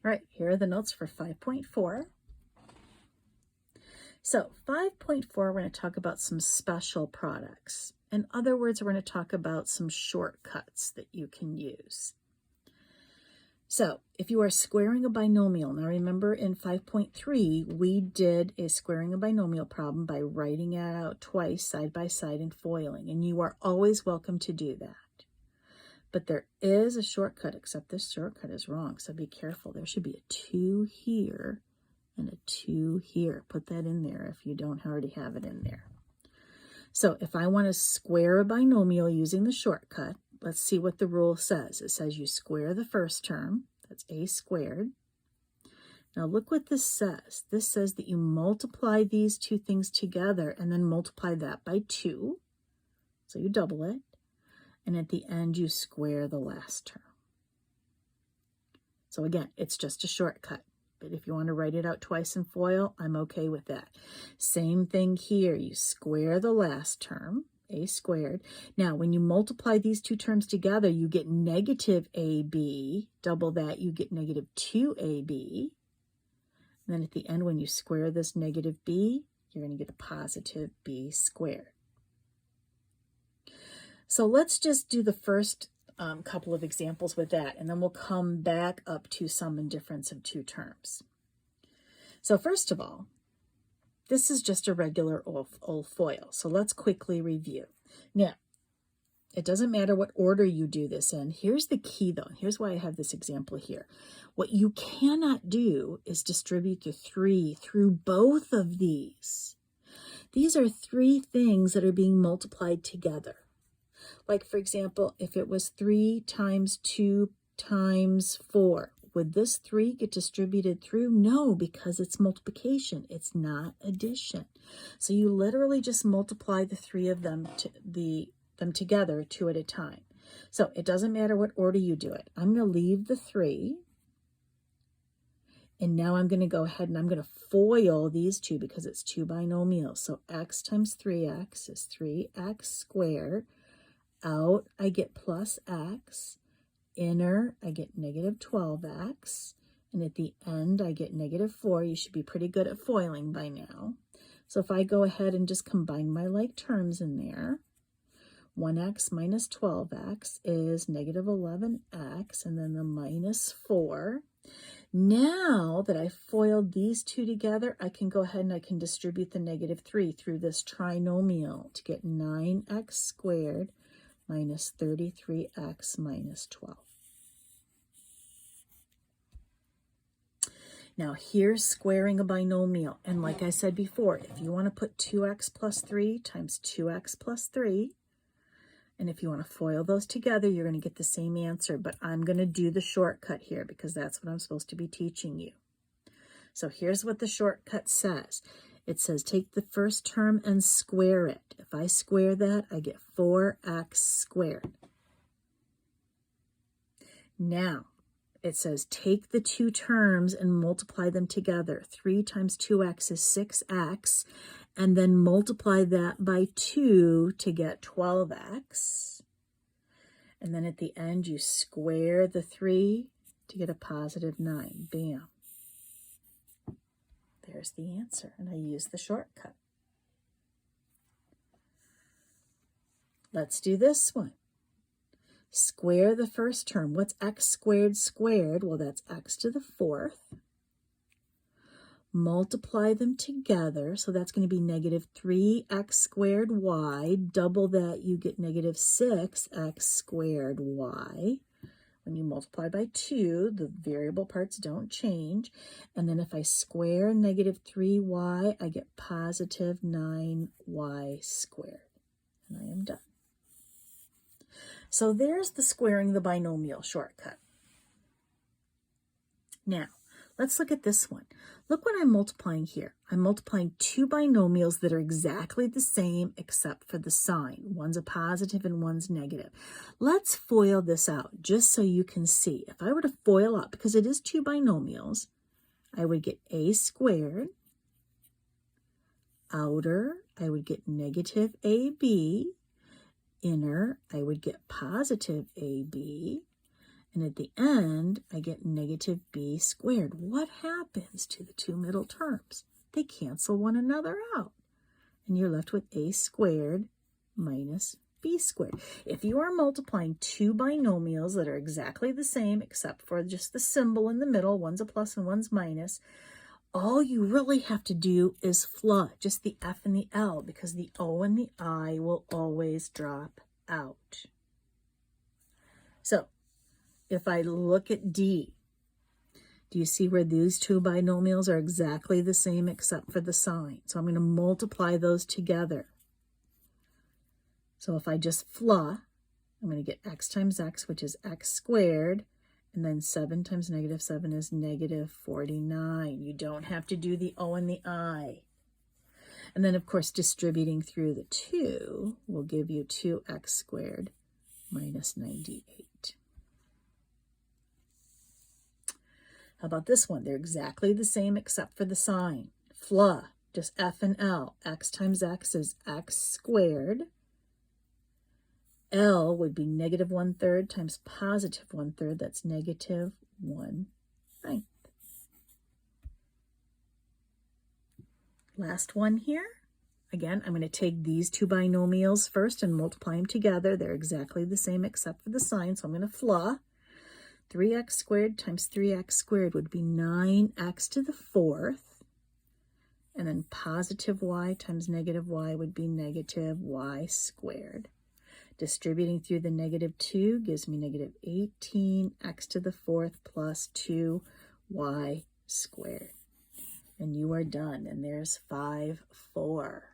All right, here are the notes for 5.4. So 5.4, we're going to talk about some special products. In other words, we're going to talk about some shortcuts that you can use. So if you are squaring a binomial, now remember in 5.3, we did a squaring a binomial problem by writing it out twice side by side and foiling, and you are always welcome to do that. But there is a shortcut, except this shortcut is wrong, so be careful. There should be a 2 here and a 2 here. Put that in there if you don't already have it in there. So if I want to square a binomial using the shortcut, let's see what the rule says. It says you square the first term, that's a squared. Now look what this says. This says that you multiply these two things together and then multiply that by 2. So you double it. And at the end, you square the last term. So again, it's just a shortcut. But if you want to write it out twice in FOIL, I'm okay with that. Same thing here. You square the last term, a squared. Now, when you multiply these two terms together, you get negative ab. Double that, you get negative 2ab. And then at the end, when you square this negative b, you're going to get a positive b squared. So let's just do the first couple of examples with that, and then we'll come back up to sum and difference of two terms. So first of all, this is just a regular old FOIL. So let's quickly review. Now, it doesn't matter what order you do this in. Here's the key, though. Here's why I have this example here. What you cannot do is distribute the 3 through both of these. These are 3 things that are being multiplied together. Like, for example, if it was 3 times 2 times 4, would this 3 get distributed through? No, because it's multiplication. It's not addition. So you literally just multiply the 3 of them together 2 at a time. So it doesn't matter what order you do it. I'm going to leave the 3. And now I'm going to go ahead and I'm going to FOIL these two because it's 2 binomials. So x times 3x is 3x squared. Out, I get plus x. Inner, I get negative 12x. And at the end, I get negative 4. You should be pretty good at foiling by now. So if I go ahead and just combine my like terms in there, 1x minus 12x is negative 11x, and then the minus 4. Now that I foiled these two together, I can go ahead and I can distribute the negative 3 through this trinomial to get 9x squared minus 33x minus 12. Now here's squaring a binomial. And like I said before, if you want to put 2x plus 3 times 2x plus 3, and if you want to FOIL those together, you're going to get the same answer. But I'm going to do the shortcut here because that's what I'm supposed to be teaching you. So here's what the shortcut says. It says take the first term and square it. If I square that, I get 4x squared. Now, it says take the two terms and multiply them together. 3 times 2x is 6x, and then multiply that by 2 to get 12x. And then at the end, you square the 3 to get a positive 9. Bam. There's the answer, and I use the shortcut. Let's do this one. Square the first term. What's x squared squared? Well, that's x to the 4th. Multiply them together, so that's going to be negative 3x squared y. Double that, you get negative 6x squared y. When you multiply by 2, the variable parts don't change. And then if I square negative 3y, I get positive 9y squared. And I am done. So there's the squaring the binomial shortcut. Now, let's look at this one. Look what I'm multiplying here. I'm multiplying 2 binomials that are exactly the same except for the sign. One's a positive and one's negative. Let's FOIL this out just so you can see. If I were to FOIL out, because it is 2 binomials, I would get a squared. Outer, I would get negative ab. Inner, I would get positive ab. And at the end, I get negative b squared. What happens to the two middle terms? They cancel one another out. And you're left with a squared minus b squared. If you are multiplying two binomials that are exactly the same, except for just the symbol in the middle, one's a plus and one's minus, all you really have to do is flood, just the f and the l, because the o and the I will always drop out. So if I look at D, do you see where these two binomials are exactly the same except for the sign? So I'm going to multiply those together. So if I just FLA, I'm going to get x times x, which is x squared, and then 7 times negative 7 is negative 49. You don't have to do the O and the I. And then, of course, distributing through the 2 will give you 2x squared minus 98. How about this one? They're exactly the same except for the sign. FLA, just F and L. X times x is x squared. L would be negative 1/3 times positive 1/3. That's negative 1/9. Last one here. Again, I'm going to take these two binomials first and multiply them together. They're exactly the same except for the sign, so I'm going to FLA. 3x squared times 3x squared would be 9x to the 4th. And then positive y times negative y would be negative y squared. Distributing through the negative 2 gives me negative 18x to the 4th plus 2y squared. And you are done. And there's 5, 4.